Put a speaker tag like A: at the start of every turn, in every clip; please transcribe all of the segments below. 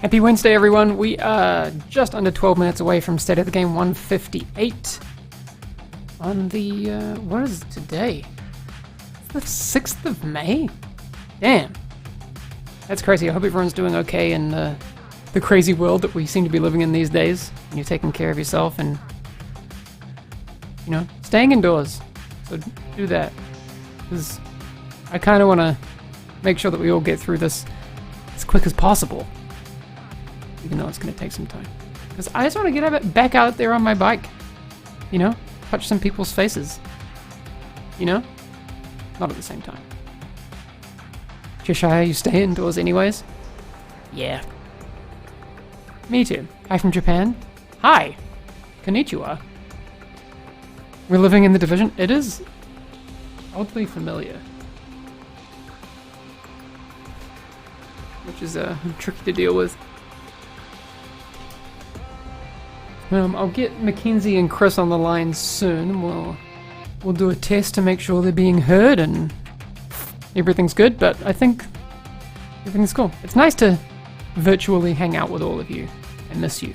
A: Happy Wednesday, everyone. We are just under 12 minutes away from State of the Game 158 on the, what is it today? It's the 6th of May? Damn. That's crazy. I hope everyone's doing okay in the crazy world that we seem to be living in these days. And you're taking care of yourself and, you know, staying indoors. So do that. Because I kind of want to make sure that we all get through this as quick as possible. Even though it's going to take some time. Because I just want to get back out there on my bike. You know? Touch some people's faces. You know? Not at the same time. Cheshire, you stay indoors anyways? Yeah. Me too. Hi from Japan. Hi. Konnichiwa. We're living in the division. It is oddly familiar. Which is tricky to deal with. I'll get Mackenzie and Chris on the line soon. We'll do a test to make sure they're being heard and everything's good, but I think everything's cool. It's nice to virtually hang out with all of you. I miss you.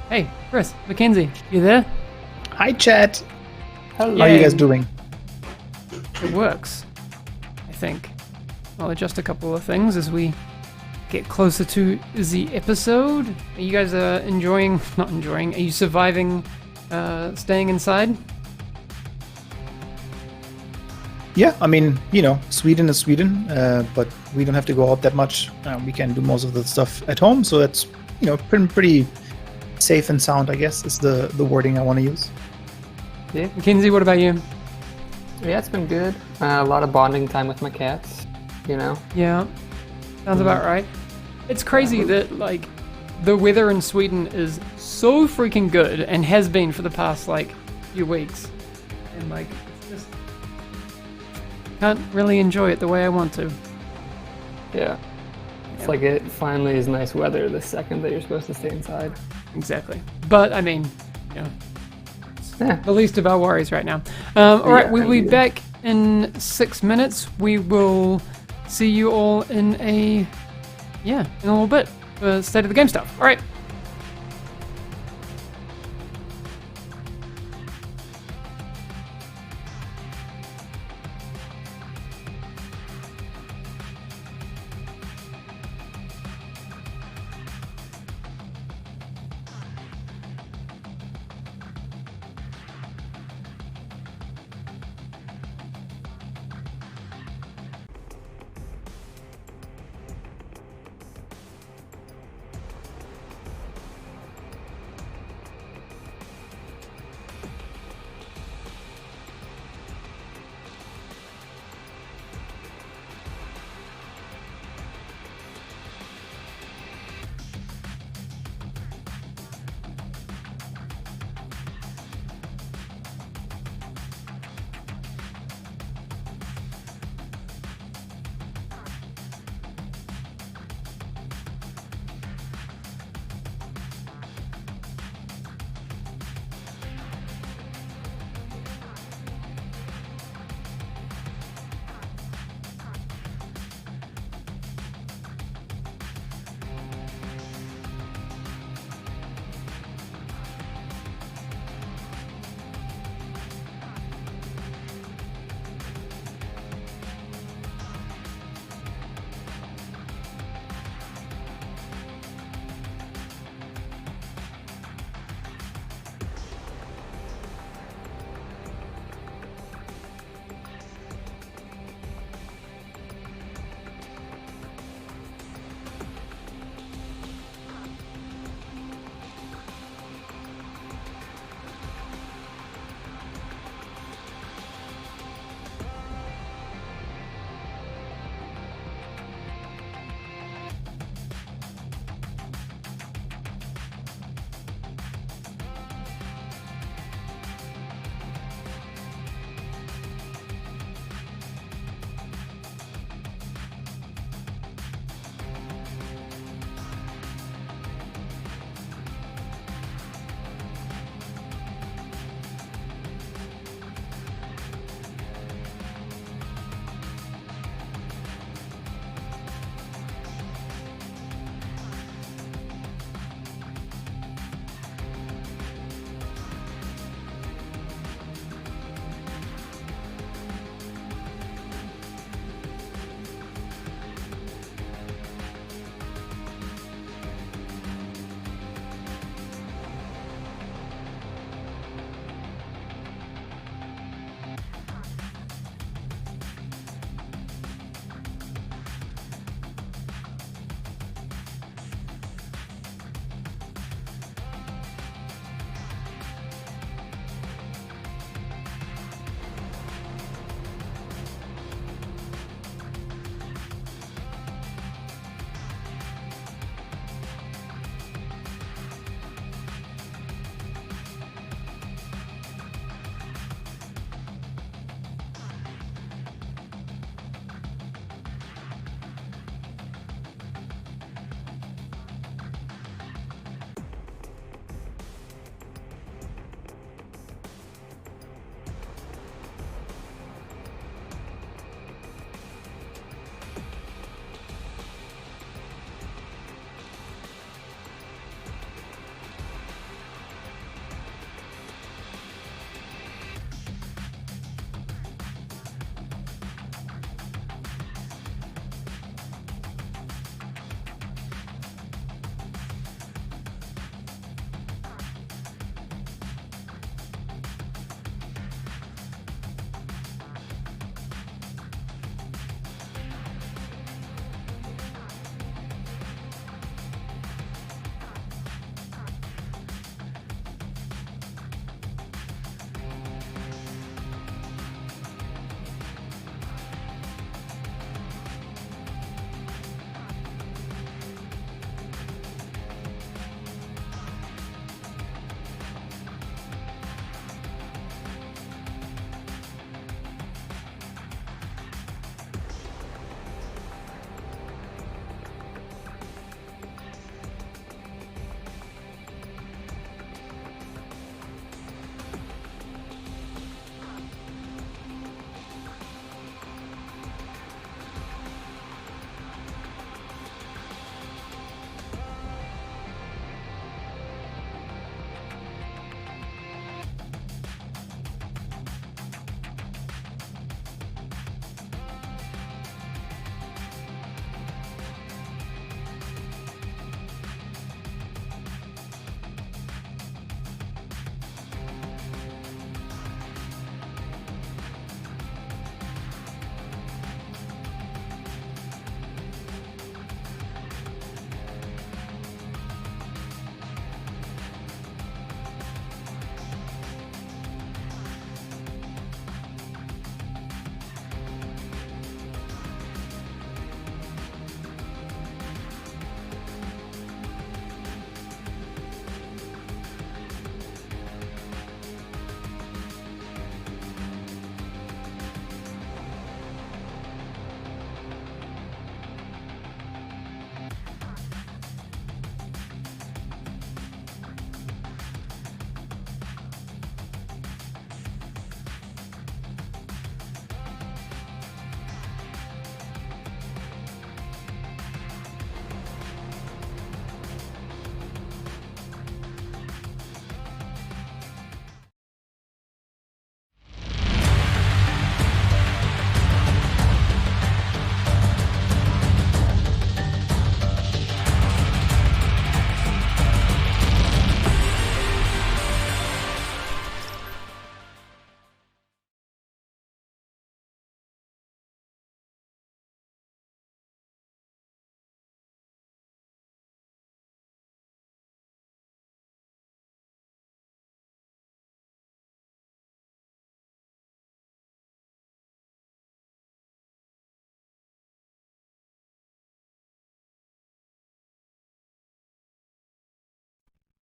A: Hey, Chris, Mackenzie, you there?
B: Hi, chat.
C: Hello.
B: How are you guys doing?
A: It works, I think. I'll adjust a couple of things as we get closer to the episode. Are you guys not enjoying, are you surviving staying inside?
B: Yeah, I mean, you know, Sweden is Sweden, but we don't have to go out that much. We can do most of the stuff at home, so that's, you know, pretty safe and sound, I guess, is the wording I want to use.
C: Yeah.
A: Mackenzie, what about you?
C: Yeah, it's been good. A lot of bonding time with my cats, you know.
A: Yeah, sounds about right. It's crazy that, like, the weather in Sweden is so freaking good and has been for the past, like, few weeks. And, like, it's just... can't really enjoy it the way I want to.
C: Yeah. It's like it finally is nice weather the second that you're supposed to stay inside.
A: Exactly. But, I mean, you know,
C: Yeah.
A: the least of our worries right now. Alright,
C: Yeah,
A: we'll be
C: indeed.
A: back in 6 minutes. We will see you all in a little bit for State of the Game stuff. Alright.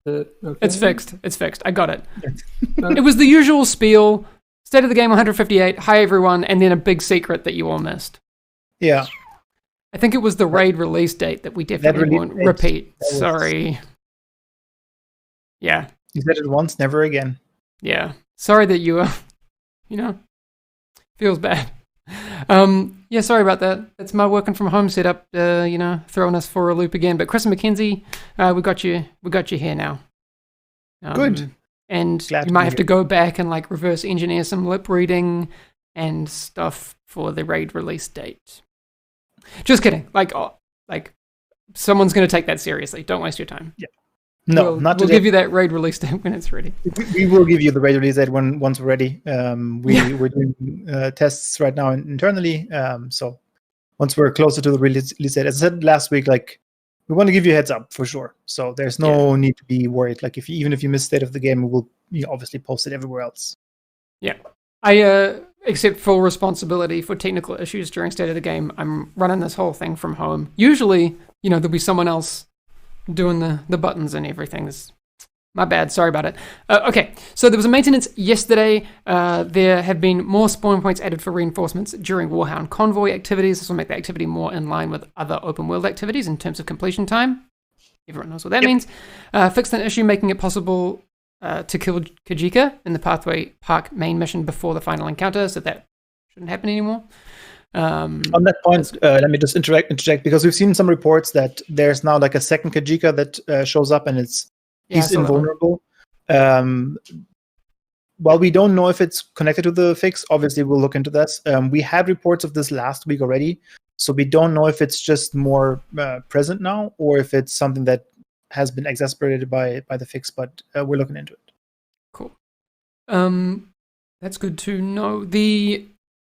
C: Okay.
A: It's fixed. It's fixed. I got it.
C: Okay.
A: It was the usual spiel. State of the game 158. Hi everyone, and then a big secret that you all missed.
B: Yeah.
A: I think it was the raid release date that we definitely
B: release
A: won't
B: date,
A: repeat.
B: that was-
A: Sorry. Yeah.
B: You said it once, never again.
A: Yeah. Sorry that you feels bad. Yeah, sorry about that. It's my working from home setup, throwing us for a loop again. But Chris and Mackenzie, we got you here now.
B: Good.
A: And
B: Glad
A: you
B: to
A: might
B: be
A: have to go back and like reverse engineer some lip reading and stuff for the raid release date. Just kidding. Like someone's going to take that seriously. Don't waste your time.
B: No,
A: we'll
B: not today.
A: We'll give you that raid release date when it's ready.
B: We will give you the raid release date once we're ready. We're doing tests right now internally. So once we're closer to the release date, as I said last week, like we want to give you a heads up for sure. So there's no need to be worried. Like even if you miss state of the game, we will obviously post it everywhere else.
A: Yeah, I accept full responsibility for technical issues during state of the game. I'm running this whole thing from home. Usually, there'll be someone else doing the buttons and everything. It's my bad. Sorry about it. Okay, so there was a maintenance yesterday. There have been more spawn points added for reinforcements during Warhound convoy activities. This will make the activity more in line with other open world activities in terms of completion time. Everyone knows what that means. Fixed an issue making it possible to kill Kajika in the Pathway Park main mission before the final encounter, so that shouldn't happen anymore.
B: On that point, let me just interject because we've seen some reports that there's now like a second Kajika that shows up and he's invulnerable. While we don't know if it's connected to the fix, obviously we'll look into this. We had reports of this last week already, so we don't know if it's just more present now or if it's something that has been exacerbated by the fix, but we're looking into it.
A: Cool. That's good to know. The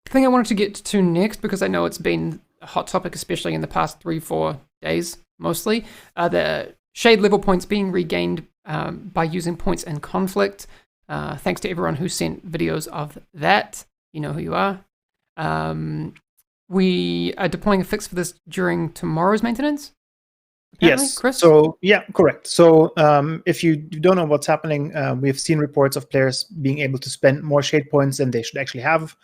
A: thing I wanted to get to next, because I know it's been a hot topic, especially in the past 3-4 days, mostly, the shade level points being regained by using points in conflict. Thanks to everyone who sent videos of that. You know who you are. We are deploying a fix for this during tomorrow's maintenance.
B: Yes,
A: Chris?
B: So yeah, correct. So if you don't know what's happening, we've seen reports of players being able to spend more shade points than they should actually have.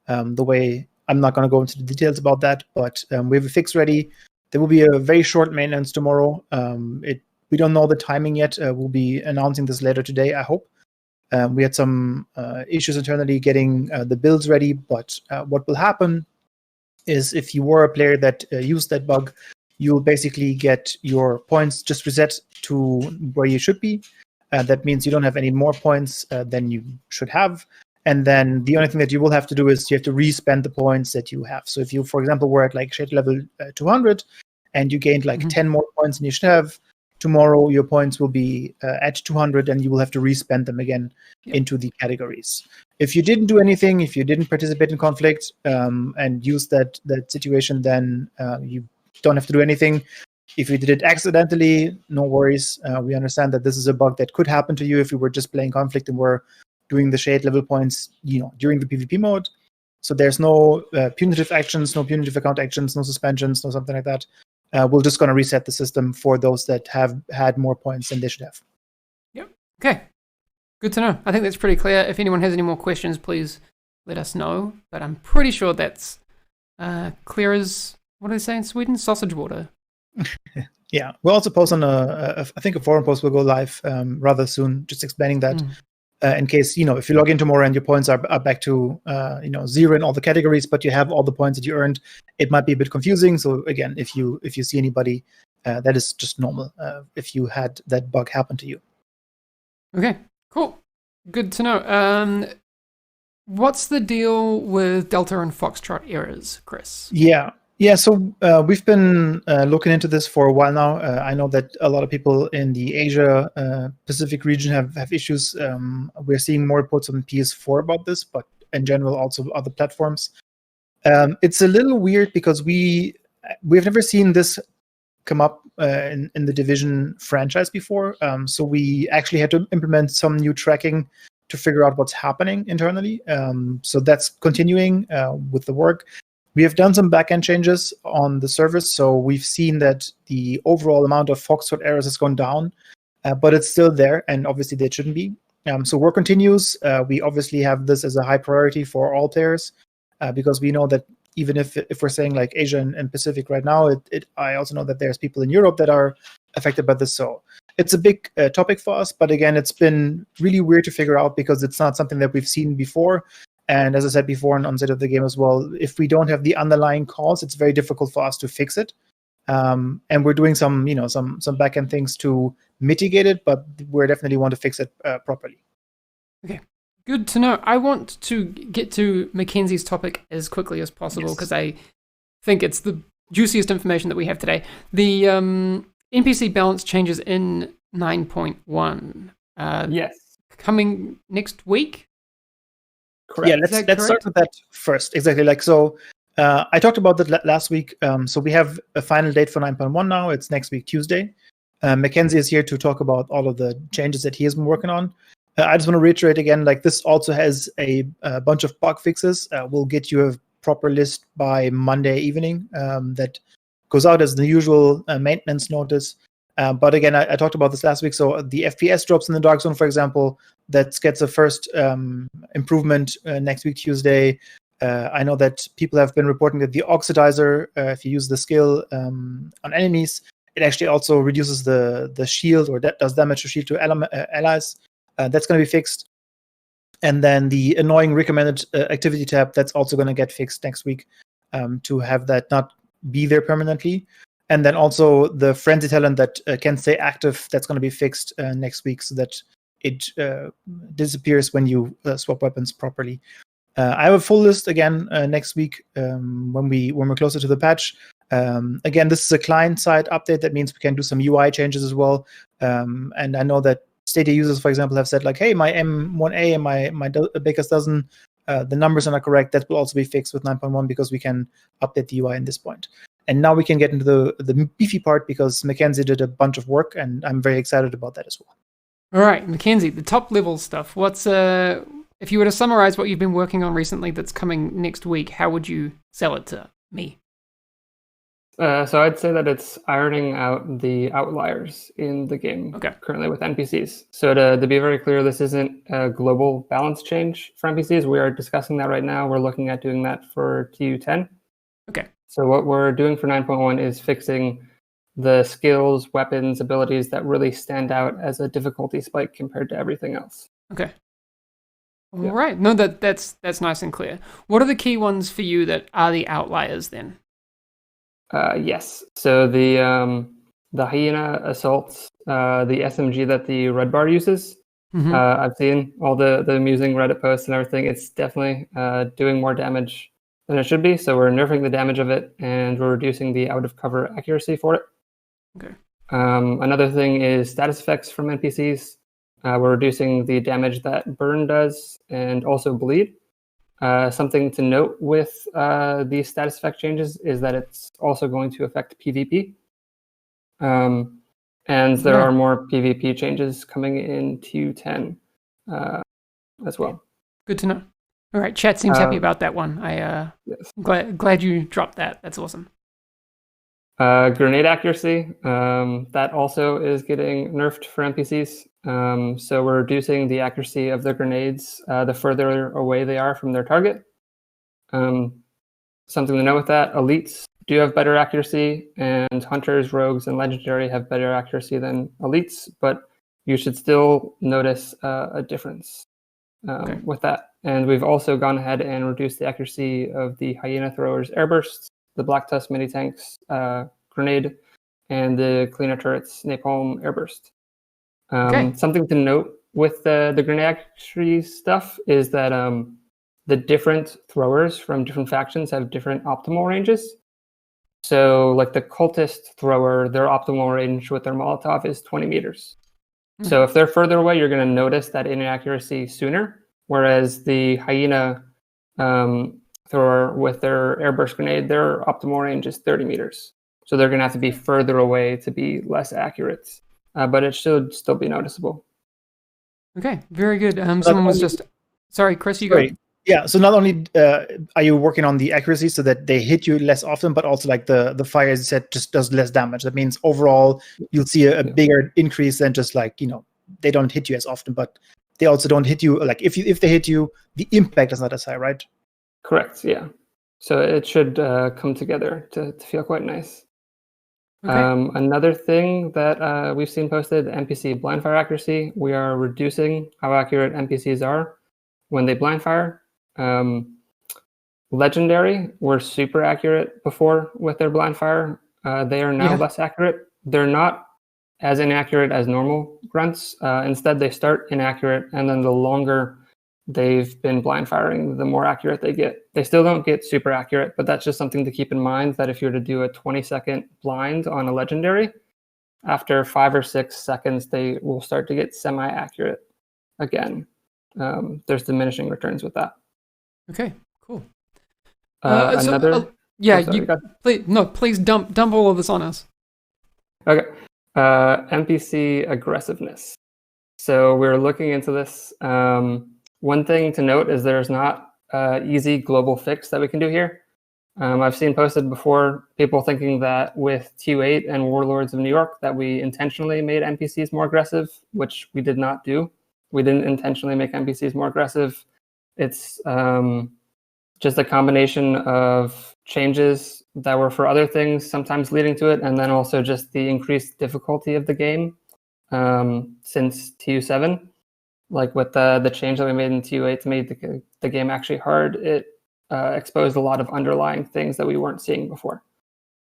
B: The way I'm not going to go into the details about that, but we have a fix ready. There will be a very short maintenance tomorrow. We don't know the timing yet. We'll be announcing this later today, I hope. We had some issues internally getting the builds ready, but what will happen is if you were a player that used that bug, you'll basically get your points just reset to where you should be. That means you don't have any more points than you should have. And then the only thing that you will have to do is you have to re-spend the points that you have. So if you, for example, were at like shade level 200 and you gained like 10 more points than you should have, tomorrow your points will be at 200 and you will have to re-spend them again into the categories. If you didn't do anything, if you didn't participate in conflict and use that situation, then you don't have to do anything. If you did it accidentally, no worries. We understand that this is a bug that could happen to you if you were just playing conflict and were doing the shade level points, during the PvP mode. So there's no punitive actions, no punitive account actions, no suspensions, no something like that. We're just going to reset the system for those that have had more points than they should have.
A: Yep. Okay. Good to know. I think that's pretty clear. If anyone has any more questions, please let us know. But I'm pretty sure that's clear as, what do they say in Sweden? Sausage water.
B: Yeah. We'll also post on I think a forum post will go live rather soon, just explaining that. In case, if you log in tomorrow and your points are back to, 0 in all the categories, but you have all the points that you earned, it might be a bit confusing. So again, if you see anybody, that is just normal if you had that bug happen to you.
A: Okay, cool. Good to know. What's the deal with Delta and Foxtrot errors, Chris?
B: Yeah, so we've been looking into this for a while now. I know that a lot of people in the Asia Pacific region have issues. We're seeing more reports on PS4 about this, but in general also other platforms. It's a little weird because we've never seen this come up in the Division franchise before. So we actually had to implement some new tracking to figure out what's happening internally. So that's continuing with the work. We have done some backend changes on the service, so we've seen that the overall amount of Foxtrot errors has gone down. but it's still there, and obviously that shouldn't be. So work continues. We obviously have this as a high priority for all players because we know that even if we're saying like Asia and Pacific right now, I also know that there's people in Europe that are affected by this. So it's a big topic for us. But again, it's been really weird to figure out because it's not something that we've seen before. And as I said before on State of the Game as well, if we don't have the underlying cause, it's very difficult for us to fix it. And we're doing some back end things to mitigate it, but we definitely want to fix it properly.
A: Okay, good to know. I want to get to Mackenzie's topic as quickly as possible because I think it's the juiciest information that we have today. The NPC balance changes in 9.1.
B: Yes,
A: coming next week.
B: Correct. Yeah, let's start with that first. Exactly. Like so. I talked about that last week. So we have a final date for 9.1 now. It's next week, Tuesday. Mackenzie is here to talk about all of the changes that he has been working on. I just want to reiterate again, like this also has a bunch of bug fixes. We'll get you a proper list by Monday evening that goes out as the usual maintenance notice. But again, I talked about this last week. So the FPS drops in the Dark Zone, for example, that gets a first improvement next week, Tuesday. I know that people have been reporting that the Oxidizer, if you use the skill on enemies, it actually also reduces the shield or that does damage to shield to allies. That's going to be fixed. And then the annoying recommended activity tab, that's also going to get fixed next week to have that not be there permanently. And then also the frenzy talent that can stay active, that's going to be fixed next week so that it disappears when you swap weapons properly. I have a full list again next week when we're closer to the patch. Again, this is a client-side update. That means we can do some UI changes as well. And I know that Stadia users, for example, have said like, "Hey, my M1A and my Baker's dozen, the numbers are not correct." That will also be fixed with 9.1 because we can update the UI in this point. And now we can get into the beefy part because Mackenzie did a bunch of work, and I'm very excited about that as well.
A: All right, Mackenzie, the top level stuff. What's if you were to summarize what you've been working on recently that's coming next week, how would you sell it to me?
C: So I'd say that it's ironing out the outliers in the game currently with NPCs. So to be very clear, this isn't a global balance change for NPCs. We are discussing that right now. We're looking at doing that for TU10.
A: Okay.
C: So what we're doing for 9.1 is fixing the skills, weapons, abilities that really stand out as a difficulty spike compared to everything else.
A: Okay. All right. No, that's nice and clear. What are the key ones for you that are the outliers then?
C: Yes. So the hyena assaults, the SMG that the Red Bar uses. Mm-hmm. I've seen all the amusing Reddit posts and everything. It's definitely doing more damage than it should be. So we're nerfing the damage of it, and we're reducing the out of cover accuracy for it.
A: Okay.
C: Another thing is status effects from NPCs. We're reducing the damage that burn does and also bleed. Something to note with these status effect changes is that it's also going to affect PvP. And there are more PvP changes coming in TU10 as well.
A: Good to know. All right, chat seems happy about that one. Yes. Glad you dropped that. That's awesome.
C: Grenade accuracy, that also is getting nerfed for NPCs. So we're reducing the accuracy of the grenades the further away they are from their target. Something to know with that, elites do have better accuracy, and hunters, rogues, and legendary have better accuracy than elites, but you should still notice a difference with that. And we've also gone ahead and reduced the accuracy of the hyena throwers airbursts, the Black Tusk mini tanks grenade, and the cleaner turrets napalm airburst. Something to note with the grenade accuracy stuff is that the different throwers from different factions have different optimal ranges. So like the cultist thrower, their optimal range with their Molotov is 20 meters. Mm-hmm. So if they're further away, you're going to notice that inaccuracy sooner, whereas the hyena thrower with their airburst grenade, their optimal range is 30 meters. So they're going to have to be further away to be less accurate, but it should still be noticeable.
A: Okay, very good. Someone was just... Sorry, Chris, you go.
B: Yeah, so not only are you working on the accuracy so that they hit you less often, but also like the fire, as you said, just does less damage. That means overall you'll see a bigger increase than just like, they don't hit you as often, but they also don't hit you. Like if they hit you, the impact is not as high, right?
C: Correct, yeah. So it should come together to feel quite nice.
A: Okay.
C: Another thing that we've seen posted, NPC blind fire accuracy. We are reducing how accurate NPCs are when they blind fire. Legendary were super accurate before with their blind fire. They are now less accurate. They're not as inaccurate as normal grunts. Instead, they start inaccurate, and then the longer they've been blind firing, the more accurate they get. They still don't get super accurate, but that's just something to keep in mind, that if you were to do a 20-second blind on a legendary, after 5 or 6 seconds, they will start to get semi-accurate again. There's diminishing returns with that.
A: Okay, cool. Please dump all of this on us.
C: Okay. NPC aggressiveness. So we're looking into this. One thing to note is there's not an easy global fix that we can do here. I've seen posted before people thinking that with TU8 and Warlords of New York that we intentionally made NPCs more aggressive, which we did not do. We didn't intentionally make NPCs more aggressive. It's just a combination of changes that were for other things, sometimes leading to it, and then also just the increased difficulty of the game since TU7. Like with the change that we made in TU8 to make the game actually hard, it exposed a lot of underlying things that we weren't seeing before.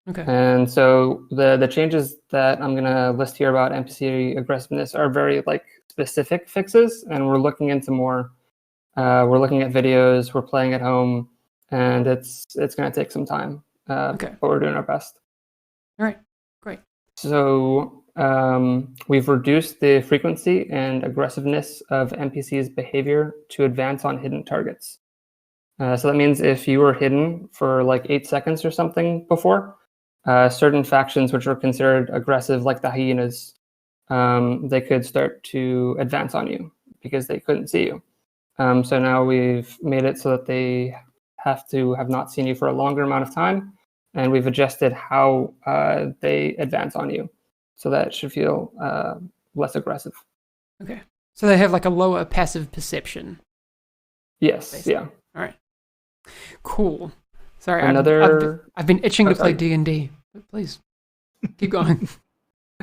A: Okay.
C: And so the changes that I'm going to list here about NPC aggressiveness are very specific fixes, and we're looking into more. We're looking at videos, we're playing at home, and it's going to take some time. But we're doing our best.
A: All right, great.
C: So we've reduced the frequency and aggressiveness of NPCs' behavior to advance on hidden targets. So that means if you were hidden for 8 seconds or something before, certain factions which were considered aggressive, like the hyenas, they could start to advance on you because they couldn't see you. So now we've made it so that they have to have not seen you for a longer amount of time, and we've adjusted how they advance on you, so that it should feel less aggressive.
A: Okay. So they have a lower passive perception.
C: Yes. Basically. Yeah.
A: All right. Cool. Sorry, I've been itching to play D&D. But please keep going.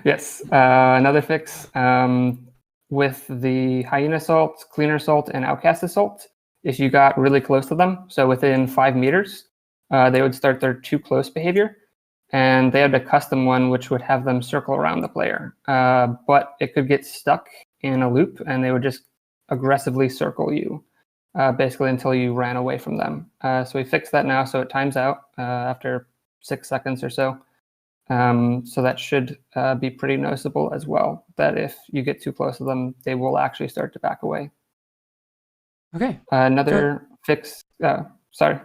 C: Yes. Another fix. With the Hyena Assault, Cleaner Assault, and Outcast Assault, if you got really close to them, so within 5 meters, they would start their too close behavior, and they had a custom one which would have them circle around the player. But it could get stuck in a loop, and they would just aggressively circle you, basically until you ran away from them. So we fixed that now, so it times out after 6 seconds or so. So that should be pretty noticeable as well, that if you get too close to them, they will actually start to back away.
A: Okay.
C: Another fix. Sorry.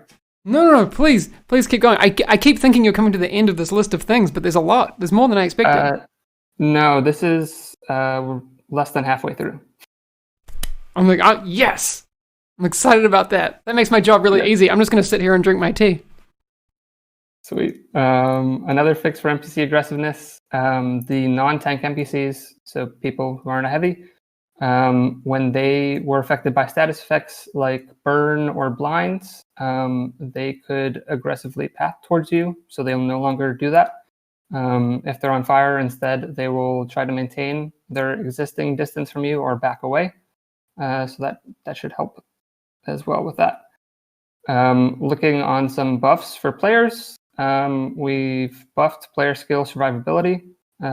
A: No, please keep going. I keep thinking you're coming to the end of this list of things, but there's a lot. There's more than I expected.
C: No, this is less than halfway through.
A: I'm like, yes! I'm excited about that. That makes my job really easy. I'm just going to sit here and drink my tea.
C: Sweet. Another fix for NPC aggressiveness, the non-tank NPCs, so people who aren't a heavy, when they were affected by status effects like burn or blinds, they could aggressively path towards you, so they'll no longer do that. If they're on fire, instead, they will try to maintain their existing distance from you or back away. So that should help as well with that. Looking on some buffs for players, we've buffed player skill survivability.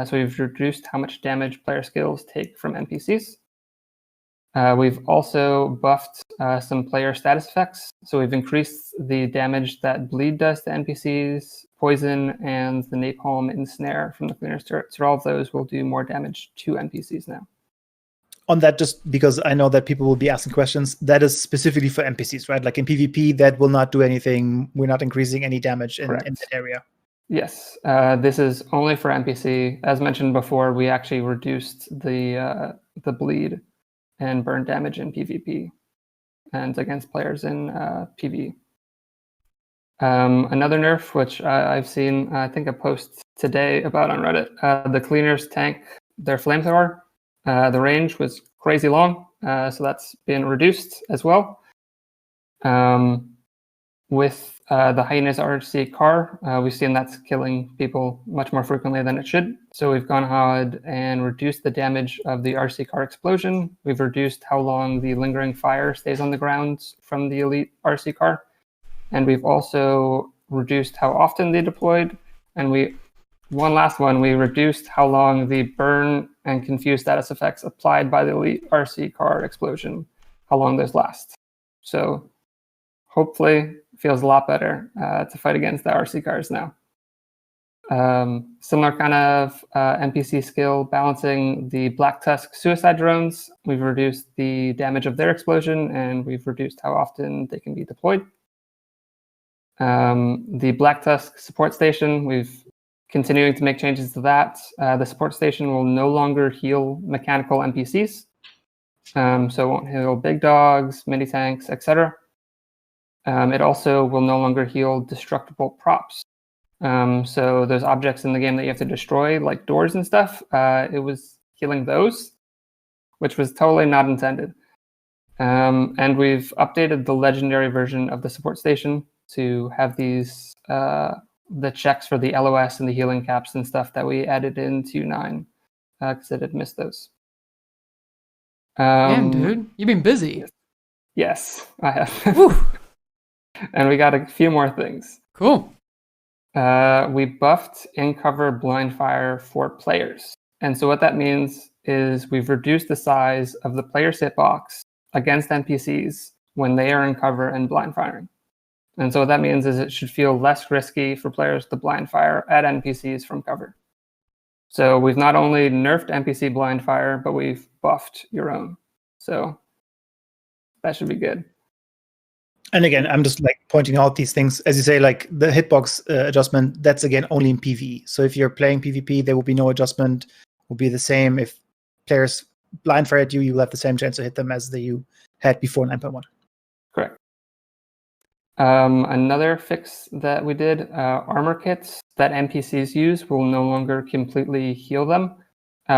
C: So we've reduced how much damage player skills take from NPCs. We've also buffed some player status effects. So we've increased the damage that bleed does to NPCs, poison, and the napalm ensnare from the cleaner's turret. So all of those will do more damage to NPCs now.
B: On that, just because I know that people will be asking questions, that is specifically for NPCs, right? Like in PvP, that will not do anything. We're not increasing any damage in that area.
C: Yes, this is only for NPC. As mentioned before, we actually reduced the bleed and burn damage in PvP. and against players in PvE. Another nerf, which I've seen, I think a post today about on Reddit, the cleaners tank their flamethrower. The range was crazy long, so that's been reduced as well. With the Hyena's RC car, we've seen that's killing people much more frequently than it should. So we've gone ahead and reduced the damage of the RC car explosion. We've reduced how long the lingering fire stays on the ground from the elite RC car. And we've also reduced how often they deployed. And one last one, we reduced how long the burn and confused status effects applied by the elite RC car explosion, how long those last. So hopefully feels a lot better to fight against the RC cars now. Similar kind of NPC skill, balancing the Black Tusk suicide drones. We've reduced the damage of their explosion, and we've reduced how often they can be deployed. The Black Tusk support station, we've continuing to make changes to that. The support station will no longer heal mechanical NPCs. So it won't heal big dogs, mini tanks, etc. It also will no longer heal destructible props. So there's objects in the game that you have to destroy, like doors and stuff. It was healing those, which was totally not intended. And we've updated the legendary version of the support station to have these the checks for the LOS and the healing caps and stuff that we added into 9, because it had missed those.
A: Damn, dude, you've been busy.
C: Yes, I have. And we got a few more things.
A: Cool.
C: We buffed in-cover blind fire for players. And so what that means is we've reduced the size of the player's hitbox against NPCs when they are in cover and blind firing. And so what that means is it should feel less risky for players to blind fire at NPCs from cover. So we've not only nerfed NPC blind fire, but we've buffed your own. So that should be good.
B: And again, I'm just like pointing out these things. As you say, like the hitbox adjustment, that's again only in PvE. So if you're playing PvP, there will be no adjustment. It will be the same. If players blind fire at you, you will have the same chance to hit them as you had before 9.1.
C: Correct. Another fix that we did, armor kits that NPCs use will no longer completely heal them.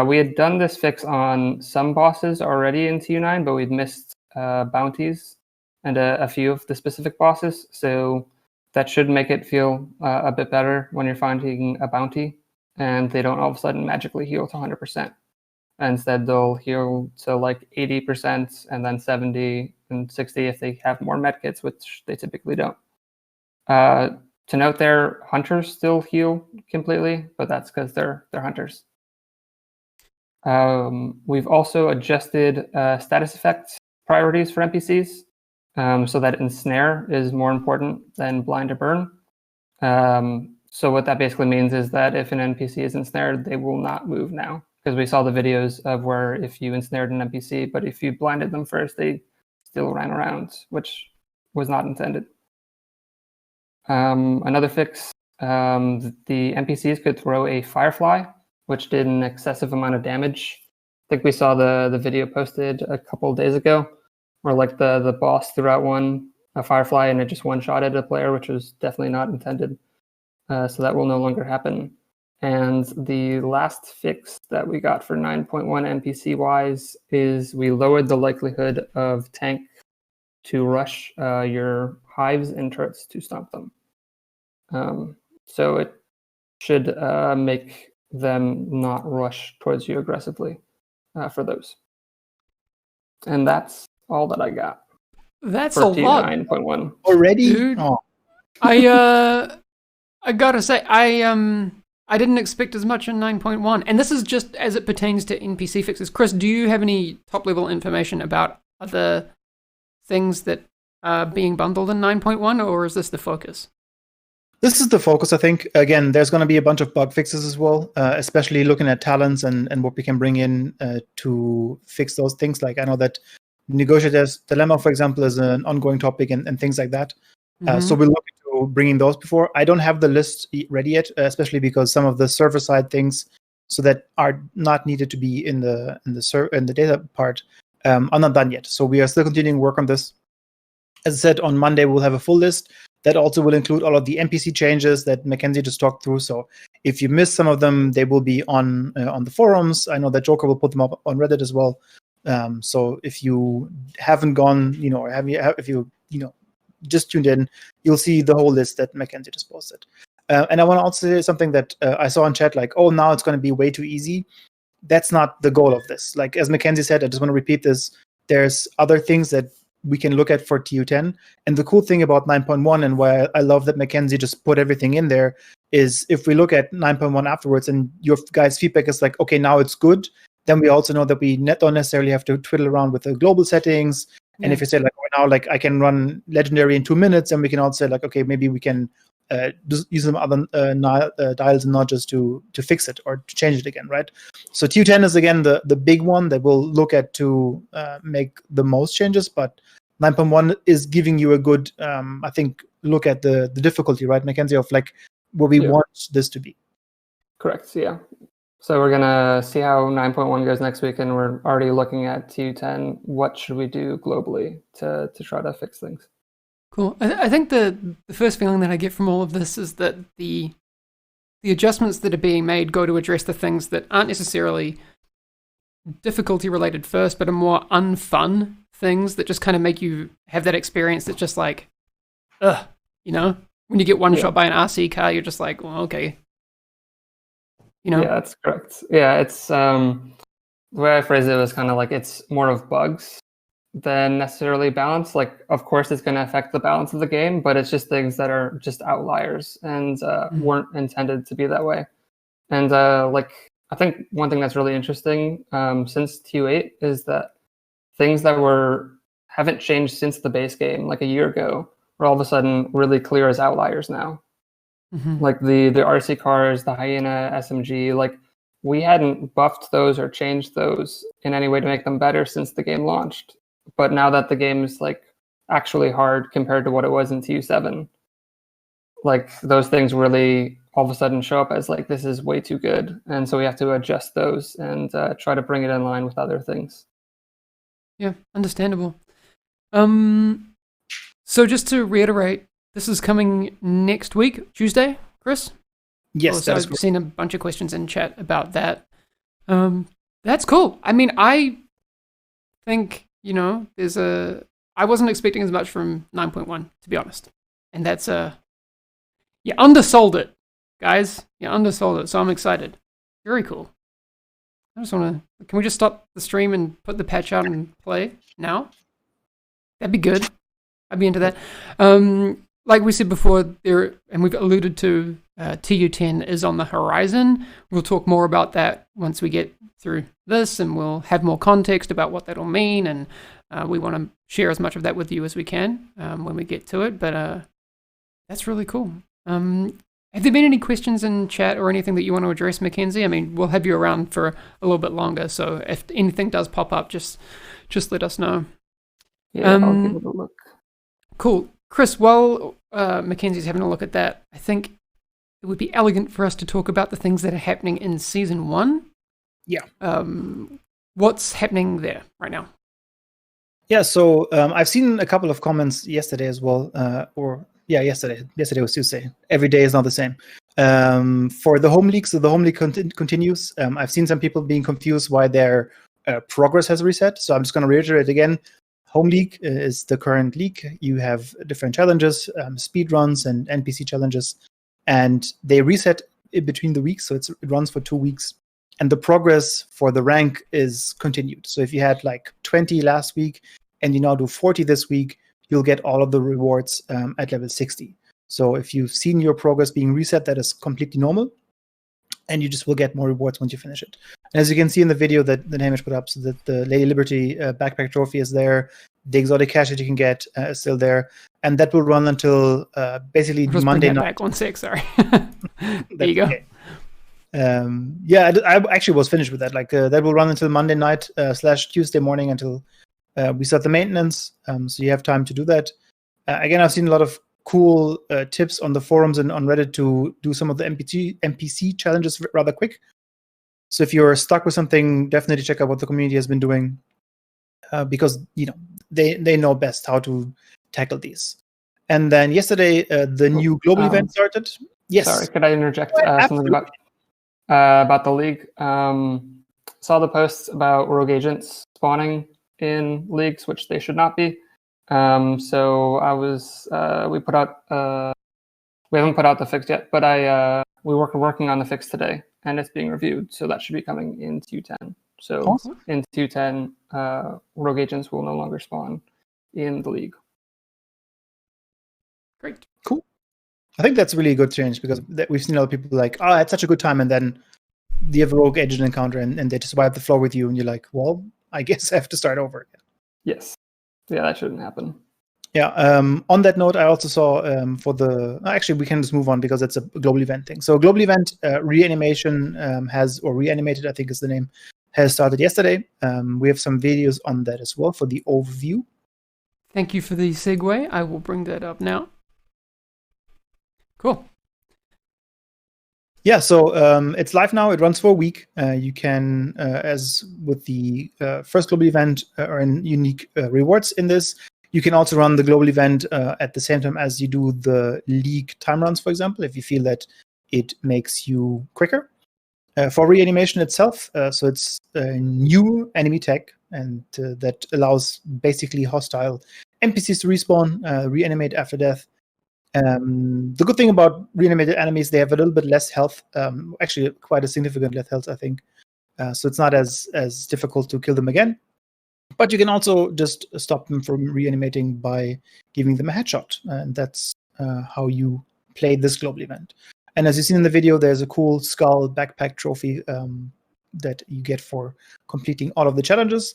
C: We had done this fix on some bosses already in TU9, but we'd missed bounties and a few of the specific bosses. So that should make it feel a bit better when you're finding a bounty and they don't all of a sudden magically heal to 100%. Instead, they'll heal to like 80% and then 70 and 60 if they have more medkits, which they typically don't. To note there, hunters still heal completely, but that's because they're hunters. We've also adjusted status effects priorities for NPCs so that ensnare is more important than blind to burn. So what that basically means is that if an NPC is ensnared, they will not move now. Because we saw the videos of where if you ensnared an NPC, but if you blinded them first, they still ran around, which was not intended. Another fix, the NPCs could throw a firefly, which did an excessive amount of damage. I think we saw the video posted a couple of days ago, where like the boss threw out a firefly and it just one-shotted a player, which was definitely not intended. So that will no longer happen. And the last fix that we got for 9.1 NPC-wise is we lowered the likelihood of tank to rush your hives and turrets to stomp them. So it should make them not rush towards you aggressively for those. And that's all that I got.
A: That's a lot.
C: 9.1
B: already.
A: Dude.
B: Oh.
A: I gotta say, I didn't expect as much in 9.1, and this is just as it pertains to NPC fixes. Chris, do you have any top-level information about other things that are being bundled in 9.1, or is this the focus?
B: This is the focus, I think. Again, there's going to be a bunch of bug fixes as well, especially looking at talents and what we can bring in to fix those things. Like I know that Negotiator's Dilemma, for example, is an ongoing topic and things like that. So we're looking to bringing those before. I don't have the list ready yet, especially because some of the server side things, so that are not needed to be in the data part, are not done yet. So we are still continuing work on this. as I said, on Monday we'll have a full list. That also will include all of the NPC changes that Mackenzie just talked through. So if you missed some of them, they will be on the forums. I know that Joker will put them up on Reddit as well. So if you haven't gone, or if you just tuned in, you'll see the whole list that Mackenzie just posted. And I want to also say something that I saw in chat, like, oh, now it's going to be way too easy. That's not the goal of this. Like, as Mackenzie said, I just want to repeat this. There's other things that we can look at for TU10. And the cool thing about 9.1 and why I love that Mackenzie just put everything in there is if we look at 9.1 afterwards and your guys' feedback is like, okay, now it's good, then we also know that we don't necessarily have to twiddle around with the global settings. Yeah. And if you say, like, oh, now, like, I can run Legendary in 2 minutes, and we can also say, like, okay, maybe we can use some other dials and notches to fix it or to change it again, right? So TU10 is, again, the big one that we'll look at to make the most changes, but 9.1 is giving you a good, I think, look at the difficulty, right, Mackenzie, of, like, where we want this to be.
C: Correct, yeah. So we're going to see how 9.1 goes next week, and we're already looking at TU10. What should we do globally to try to fix things?
A: Cool. I think the first feeling that I get from all of this is that the adjustments that are being made go to address the things that aren't necessarily difficulty related first, but are more unfun things that just kind of make you have that experience that's just like, ugh, when you get one shot by an RC car, you're just like, well, okay.
C: Yeah, that's correct. Yeah, it's the way I phrase it was kind of like it's more of bugs than necessarily balance. Like, of course, it's going to affect the balance of the game, but it's just things that are just outliers and weren't intended to be that way. And like, I think one thing that's really interesting since TU8 is that things that haven't changed since the base game, like a year ago, are all of a sudden really clear as outliers now. Mm-hmm. Like the RC cars, the Hyena SMG, like we hadn't buffed those or changed those in any way to make them better since the game launched. But now that the game is like actually hard compared to what it was in TU7, like those things really all of a sudden show up as like, this is way too good. And so we have to adjust those and try to bring it in line with other things.
A: Yeah, understandable. So just to reiterate, this is coming next week, Tuesday, Chris?
B: Yes,
A: I've seen a bunch of questions in chat about that. That's cool. I mean, I think, I wasn't expecting as much from 9.1, to be honest. And that's, you undersold it, guys. You undersold it, so I'm excited. Very cool. I just want to, can we just stop the stream and put the patch out and play now? That'd be good. I'd be into that. Like we said before, and we've alluded to, TU10 is on the horizon. We'll talk more about that once we get through this, and we'll have more context about what that'll mean, and we want to share as much of that with you as we can when we get to it, but that's really cool. Have there been any questions in chat or anything that you want to address, Mackenzie? I mean, we'll have you around for a little bit longer, so if anything does pop up, just let us know.
C: Yeah, I'll give it a look.
A: Cool. Chris, while Mackenzie's having a look at that, I think it would be elegant for us to talk about the things that are happening in Season 1.
B: Yeah.
A: What's happening there right now?
B: Yeah, so I've seen a couple of comments yesterday as well, yesterday. Yesterday was Tuesday. Every day is not the same. For the home league, so the home league continues. I've seen some people being confused why their progress has reset. So I'm just going to reiterate again. Home league is the current league. You have different challenges, speed runs and NPC challenges, and they reset in between the weeks. So it runs for 2 weeks. And the progress for the rank is continued. So if you had like 20 last week and you now do 40 this week, you'll get all of the rewards at level 60. So if you've seen your progress being reset, that is completely normal. And you just will get more rewards once you finish it. And as you can see in the video that Hamish put up, so that the Lady Liberty backpack trophy is there. The exotic cash that you can get is still there. And that will run until basically Monday night.
A: Back 1 sec, sorry. There you go. Okay.
B: I actually was finished with that. Like that will run until Monday night / Tuesday morning until we start the maintenance. So you have time to do that. Again, I've seen a lot of cool tips on the forums and on Reddit to do some of the NPC challenges rather quick. So if you're stuck with something, definitely check out what the community has been doing because they know best how to tackle these. And then yesterday, the new global event started. Yes.
C: Sorry, could I interject something about the league? Saw the posts about rogue agents spawning in leagues, which they should not be. So I was we haven't put out the fix yet, but we were working on the fix today, and it's being reviewed. So that should be coming in Q10. So
B: awesome.
C: In Q10, rogue agents will no longer spawn in the league.
A: Great.
B: Cool. I think that's really a good change because we've seen a lot of people like, oh, I had such a good time, and then you have a rogue agent encounter, and they just wipe the floor with you, and you're like, well, I guess I have to start over again.
C: Yes. Yeah, that shouldn't happen.
B: Yeah. On that note, I also saw actually, we can just move on because it's a global event thing. So global event reanimation reanimated, I think is the name, has started yesterday. We have some videos on that as well for the overview.
A: Thank you for the segue. I will bring that up now. Cool.
B: Yeah, so it's live now. It runs for a week. You can, as with the first global event, earn unique rewards in this. You can also run the global event at the same time as you do the league time runs, for example, if you feel that it makes you quicker. For reanimation itself, so it's a new enemy tech, and that allows basically hostile NPCs to respawn, reanimate after death. The good thing about reanimated enemies, they have a little bit less health, actually quite a significant less health, I think. So it's not as difficult to kill them again. But you can also just stop them from reanimating by giving them a headshot. And that's how you play this global event. And as you've seen in the video, there's a cool skull backpack trophy that you get for completing all of the challenges.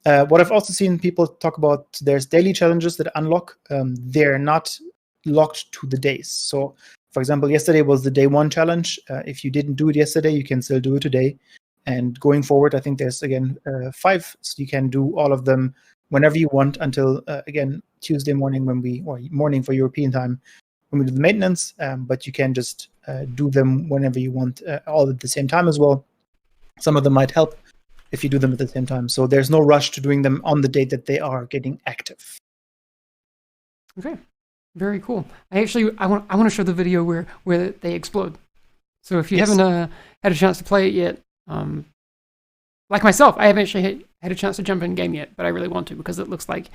B: What I've also seen people talk about, there's daily challenges that unlock. They're not locked to the days. So, for example, yesterday was the day 1 challenge. If you didn't do it yesterday, you can still do it today. And going forward, I think there's, again, 5. So you can do all of them whenever you want until, again, Tuesday morning morning for European time when we do the maintenance. But you can just do them whenever you want, all at the same time as well. Some of them might help if you do them at the same time. So there's no rush to doing them on the date that they are getting active.
A: Okay. Very cool. I want to show the video where they explode. So if you haven't had a chance to play it yet, like myself, I haven't actually had a chance to jump in game yet, but I really want to because it looks like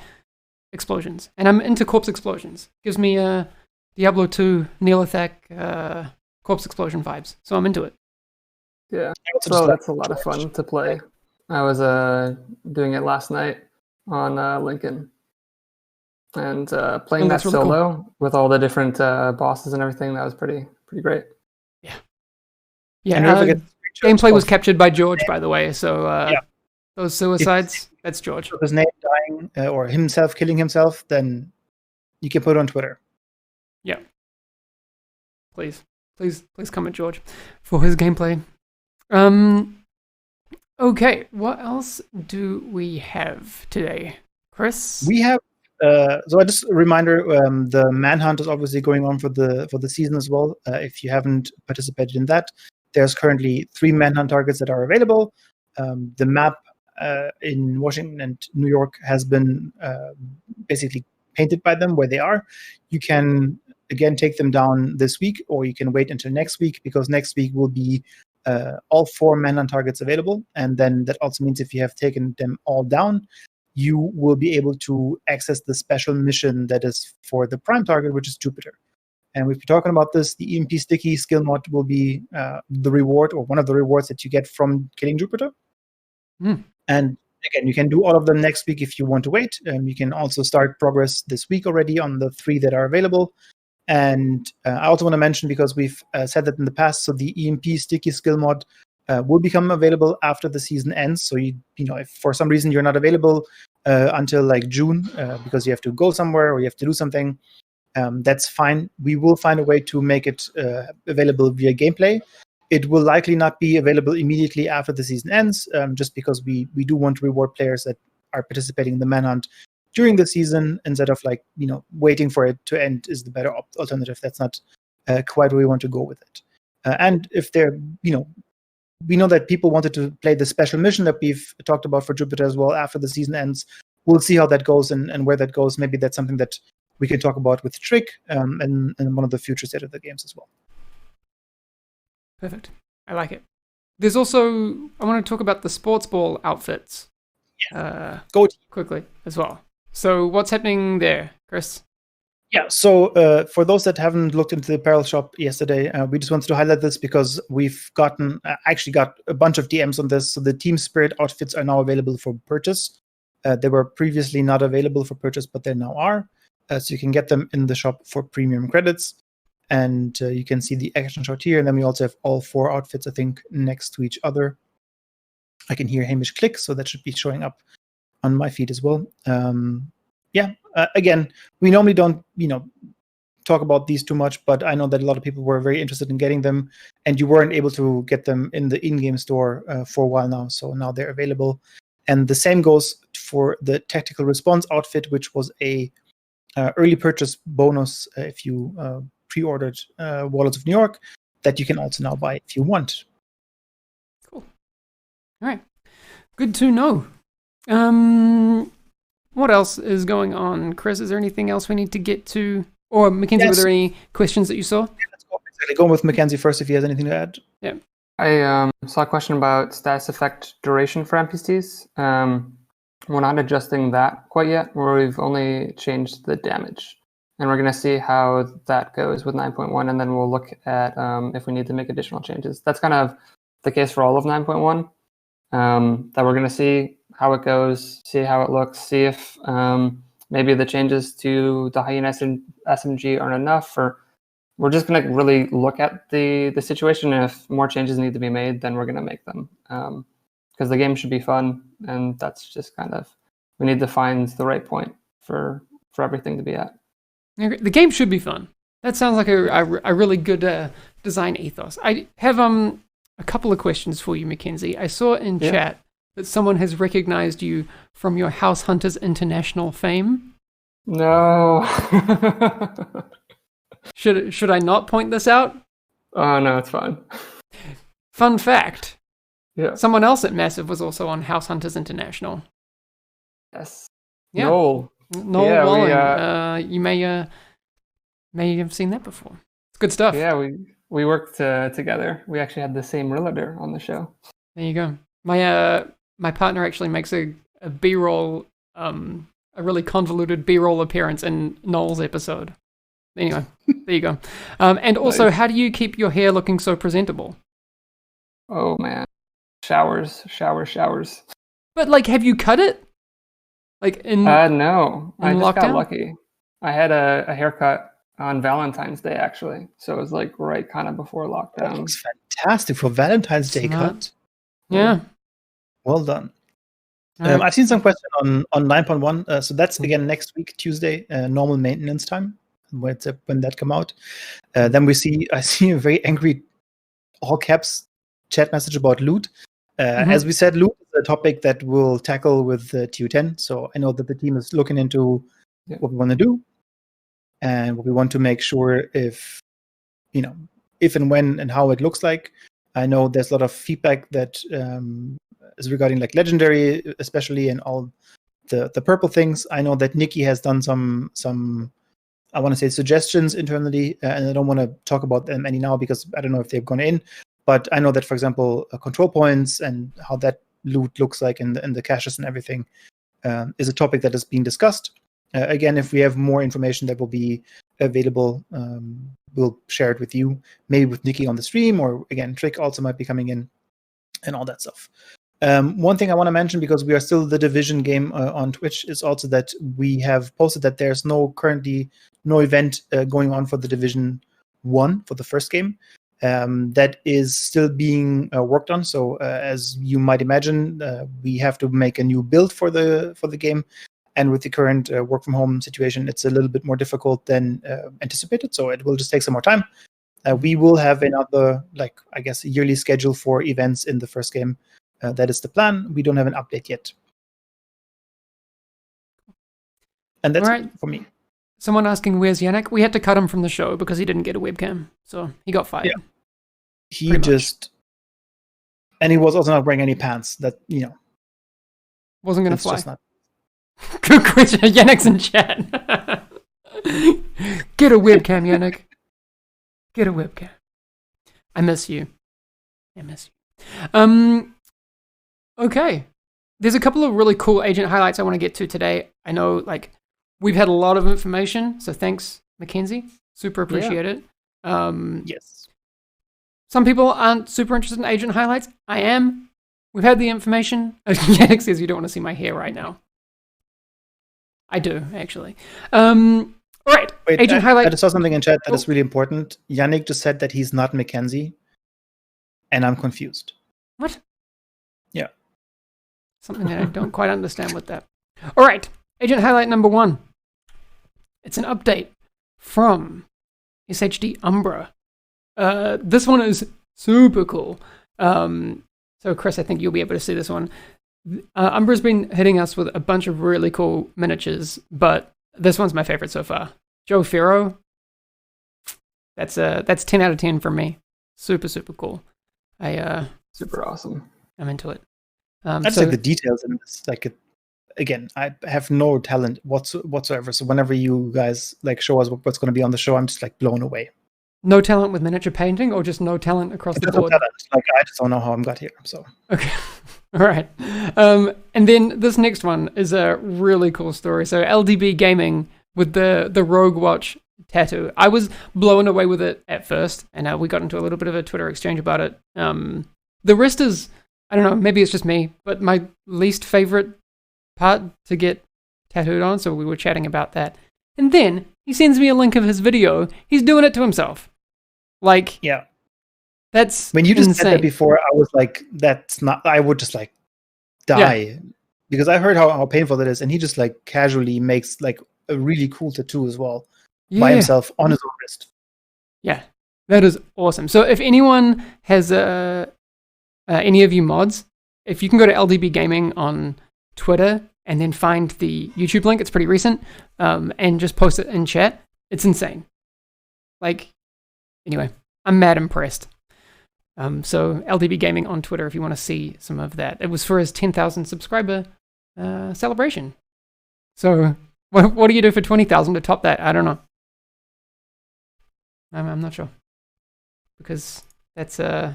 A: explosions, and I'm into corpse explosions. Gives me Diablo 2 Neolithic corpse explosion vibes, so I'm into it.
C: Yeah, so that's a lot of fun to play. I was doing it last night on Lincoln. And playing that really solo cool. With all the different bosses and everything, that was pretty great.
A: Yeah. Yeah. Gameplay was captured by George, by the way. So those suicides, that's George.
B: His name dying or himself killing himself, then you can put it on Twitter.
A: Yeah. Please comment George for his gameplay. Okay, what else do we have today, Chris?
B: We have. So just a reminder, the Manhunt is obviously going on for the season as well. If you haven't participated in that, there's currently 3 Manhunt targets that are available. The map in Washington and New York has been basically painted by them where they are. You can, again, take them down this week, or you can wait until next week, because next week will be all 4 Manhunt targets available. And then that also means if you have taken them all down, you will be able to access the special mission that is for the prime target, which is Jupiter. And we've been talking about this. The EMP Sticky skill mod will be the reward, or one of the rewards that you get from killing Jupiter. And again, you can do all of them next week if you want to wait. You can also start progress this week already on the 3 that are available. And I also want to mention, because we've said that in the past, so the EMP Sticky skill mod will become available after the season ends. So you know, if for some reason you're not available until like June because you have to go somewhere or you have to do something, that's fine. We will find a way to make it available via gameplay. It will likely not be available immediately after the season ends, just because we do want to reward players that are participating in the Manhunt during the season, instead of waiting for it to end is the better alternative. That's not quite where we want to go with it. And if they're, we know that people wanted to play the special mission that we've talked about for Jupiter as well after the season ends. We'll see how that goes and where that goes. Maybe that's something that we can talk about with Trick and one of the future state of the games as well.
A: Perfect. I like it. There's also, I want to talk about the sports ball outfits.
B: Go
A: quickly as well. So what's happening there, Chris?
B: Yeah, so for those that haven't looked into the apparel shop yesterday, we just wanted to highlight this because we've actually got a bunch of DMs on this. So the Team Spirit outfits are now available for purchase. They were previously not available for purchase, but they now are. So you can get them in the shop for premium credits. And you can see the action shot here. And then we also have all 4 outfits, I think, next to each other. I can hear Hamish click, so that should be showing up on my feed as well. Again, we normally don't, talk about these too much, but I know that a lot of people were very interested in getting them, and you weren't able to get them in the in-game store for a while now. So now they're available. And the same goes for the tactical response outfit, which was a early purchase bonus if you pre-ordered Warlords of New York, that you can also now buy if you want.
A: Cool. All right. Good to know. What else is going on, Chris? Is there anything else we need to get to? Or Mackenzie, were there any questions that you saw?
B: Yeah, let's go. Exactly. Go with Mackenzie first if he has anything to add.
A: Yeah.
C: I saw a question about status effect duration for NPCs. We're not adjusting that quite yet. We've only changed the damage. And we're going to see how that goes with 9.1, and then we'll look at if we need to make additional changes. That's kind of the case for all of 9.1, that we're going to see how it goes, see how it looks, see if maybe the changes to the Hyena SMG aren't enough, or we're just going to really look at the situation. And if more changes need to be made, then we're going to make them. Because the game should be fun, and that's just kind of, we need to find the right point for everything to be at.
A: The game should be fun. That sounds like a really good design ethos. I have a couple of questions for you, Mackenzie. I saw in chat that someone has recognized you from your House Hunters International fame.
C: No.
A: Should I not point this out?
C: Oh, no, it's fine.
A: Fun fact.
C: Yeah.
A: Someone else at Massive was also on House Hunters International.
C: Yes.
A: Yeah.
C: Noel
A: Wallen. You may have seen that before. It's good stuff.
C: Yeah, we worked together. We actually had the same realtor on the show.
A: There you go. My partner actually makes a B-roll, a really convoluted B-roll appearance in Noel's episode. Anyway, there you go. And also, nice. How do you keep your hair looking so presentable?
C: Oh man, showers.
A: But have you cut it?
C: No, I just
A: lockdown?
C: Got lucky. I had a haircut on Valentine's Day actually, so it was right kind of before lockdown.
B: That looks fantastic for Valentine's Day cut.
A: Yeah.
B: Well done. I've seen some question on 9.1. So that's again next week, Tuesday, normal maintenance time. When that come out, then I see a very angry, all caps chat message about loot. As we said, loot is a topic that we'll tackle with TU10. So I know that the team is looking into what we want to do and what we want to make sure if and when and how it looks like. I know there's a lot of feedback that is regarding legendary, especially, and all the purple things. I know that Nikki has done some I want to say suggestions internally, and I don't want to talk about them any now because I don't know if they've gone in. But I know that, for example, control points and how that loot looks like in the caches and everything is a topic that is being discussed. Again, if we have more information that will be available, we'll share it with you, maybe with Nikki on the stream, or again, Trick also might be coming in and all that stuff. One thing I want to mention, because we are still the Division game on Twitch, is also that we have posted that there's currently no event going on for the Division 1 for the first game. That is still being worked on. So as you might imagine, we have to make a new build for the game. And with the current work from home situation, it's a little bit more difficult than anticipated. So it will just take some more time. We will have another, yearly schedule for events in the first game. That is the plan. We don't have an update yet. And that's it for me.
A: Someone asking, where's Yannick? We had to cut him from the show because he didn't get a webcam. So he got fired.
B: Yeah. He and he was also not wearing any pants. That,
A: wasn't going to fly. Good question. Yannick's in chat. Get a webcam, Yannick. Get a webcam. I miss you. Okay. There's a couple of really cool agent highlights I want to get to today. I know, like, we've had a lot of information, so thanks, Mackenzie. Super appreciate it.
B: Yes.
A: Some people aren't super interested in agent highlights. I am. We've had the information. Yannick says you don't want to see my hair right now. I do, actually. All right.
B: Wait,
A: agent highlight.
B: I just saw something in chat that is really important. Yannick just said that he's not Mackenzie, and I'm confused.
A: What?
B: Yeah.
A: Something that I don't quite understand with that. All right. Agent highlight number 1. It's an update from SHD Umbra. This one is super cool. So, Chris, I think you'll be able to see this one. Umbra's been hitting us with a bunch of really cool miniatures, but this one's my favorite so far. Joe Ferro. That's 10 out of 10 for me. Super, super cool.
C: Super awesome.
A: I'm into it.
B: That's like the details in this. Like, again, I have no talent whatsoever. So whenever you guys like show us what's going to be on the show, I'm just like blown away.
A: No talent with miniature painting, or just no talent across the board?
B: Like, I just don't know how I'm got here. So
A: okay, all right. And then this next one is a really cool story. So LDB Gaming with the Rogue Watch tattoo. I was blown away with it at first, and we got into a little bit of a Twitter exchange about it. The rest is, I don't know, maybe it's just me, but my least favorite part to get tattooed on. So we were chatting about that, and then he sends me a link of his video. He's doing it to himself. Like,
B: yeah,
A: that's
B: when you just
A: insane.
B: said that before, I was like, that's not. I would just like die because I heard how painful that is, and he just like casually makes like a really cool tattoo as well by himself on his own wrist.
A: Yeah, that is awesome. So if anyone has any of you mods, if you can go to LDB Gaming on Twitter and then find the YouTube link, it's pretty recent, and just post it in chat. It's insane. Like, anyway, I'm mad impressed. So LDB Gaming on Twitter if you want to see some of that. It was for his 10,000 subscriber celebration. So what do you do for 20,000 to top that? I don't know. I'm not sure. Because that's I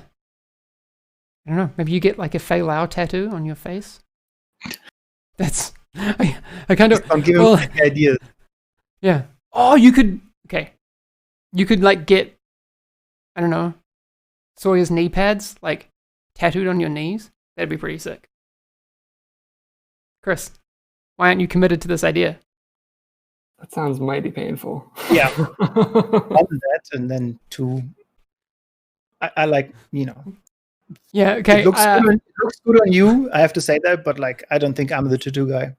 A: don't know. Maybe you get like a Fei Lao tattoo on your face. That's I kind of.
B: I'm giving ideas.
A: Yeah. Oh, you could. Okay. You could like get, I don't know, Sawyer's knee pads like tattooed on your knees. That'd be pretty sick. Chris, why aren't you committed to this idea?
C: That sounds mighty painful.
B: Yeah. One that, and then 2. I like, you know.
A: Yeah. Okay.
B: It looks good on you. I have to say that, but like, I don't think I'm the tattoo guy.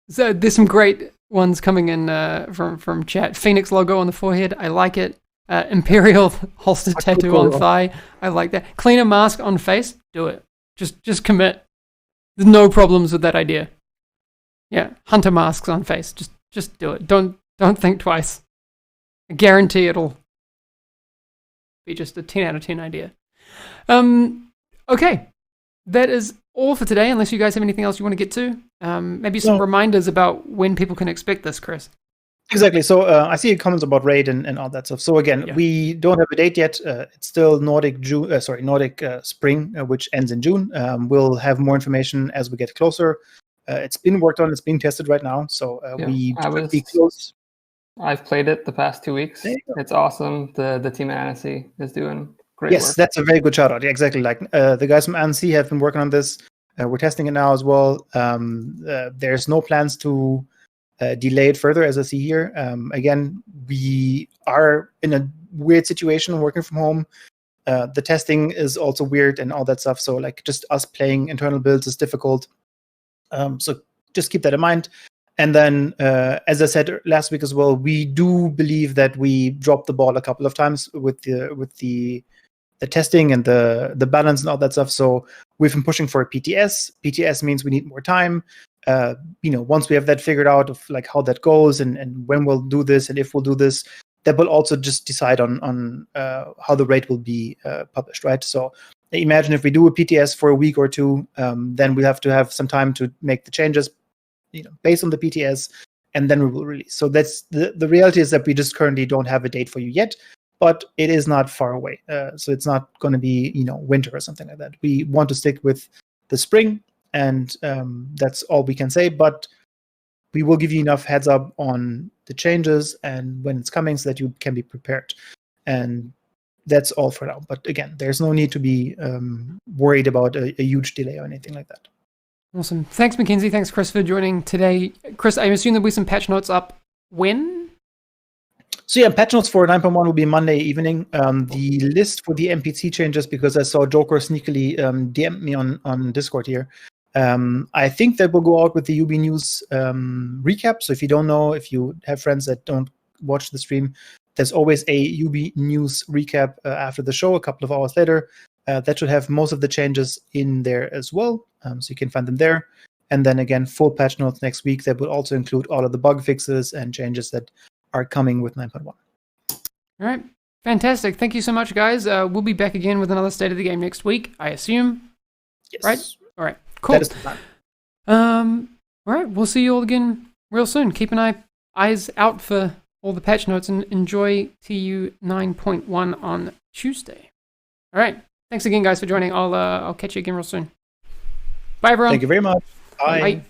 A: So there's some great ones coming in from chat. Phoenix logo on the forehead. I like it. Imperial holster tattoo on thigh. I like that. Cleaner mask on face. Do it. Just commit. There's no problems with that idea. Yeah. Hunter masks on face. Just do it. Don't think twice. I guarantee it'll be just a 10 out of 10 idea. Okay. That is all for today, unless you guys have anything else you want to get to. Maybe some reminders about when people can expect this, Chris.
B: Exactly. So I see comments about raid and all that stuff. So again, we don't have a date yet. It's still Nordic Spring, which ends in June. We'll have more information as we get closer. It's been worked on. It's being tested right now. So we should be close.
C: I've played it the past 2 weeks. It's awesome. The team at Annecy is doing great
B: work.
C: Yes,
B: that's a very good shout out. Yeah, exactly. Like the guys from Annecy have been working on this. We're testing it now as well. There's no plans to delay it further, as I see here. Again, we are in a weird situation working from home. The testing is also weird and all that stuff. So like just us playing internal builds is difficult. So just keep that in mind. And then, as I said last week as well, we do believe that we dropped the ball a couple of times with the testing and the balance and all that stuff. So we've been pushing for a PTS. PTS means we need more time. Once we have that figured out of like how that goes and when we'll do this and if we'll do this, that will also just decide on how the rate will be published, right? So imagine if we do a PTS for a week or two, then we'll have to have some time to make the changes, based on the PTS, and then we will release. So that's the reality is that we just currently don't have a date for you yet, but it is not far away. So it's not going to be winter or something like that. We want to stick with the spring, and that's all we can say. But we will give you enough heads up on the changes and when it's coming so that you can be prepared. And that's all for now. But again, there's no need to be worried about a huge delay or anything like that.
A: Awesome. Thanks, Mackenzie. Thanks, Chris, for joining today. Chris, I assume there'll be some patch notes up when?
B: So yeah, patch notes for 9.1 will be Monday evening. The list for the NPC changes, because I saw Joker sneakily DM me on Discord here. I think that will go out with the UB News recap. So if you don't know, if you have friends that don't watch the stream, there's always a UB News recap after the show, a couple of hours later. That should have most of the changes in there as well. So you can find them there. And then again, full patch notes next week that will also include all of the bug fixes and changes that are coming with 9.1.
A: All right. Fantastic. Thank you so much, guys. We'll be back again with another State of the Game next week, I assume.
B: Yes.
A: Right? All right. Cool.
B: That is the plan.
A: All right. We'll see you all again real soon. Keep an eyes out for all the patch notes and enjoy TU 9.1 on Tuesday. All right. Thanks again, guys, for joining. I'll catch you again real soon. Bye, everyone.
B: Thank you very much. Bye.
A: Bye.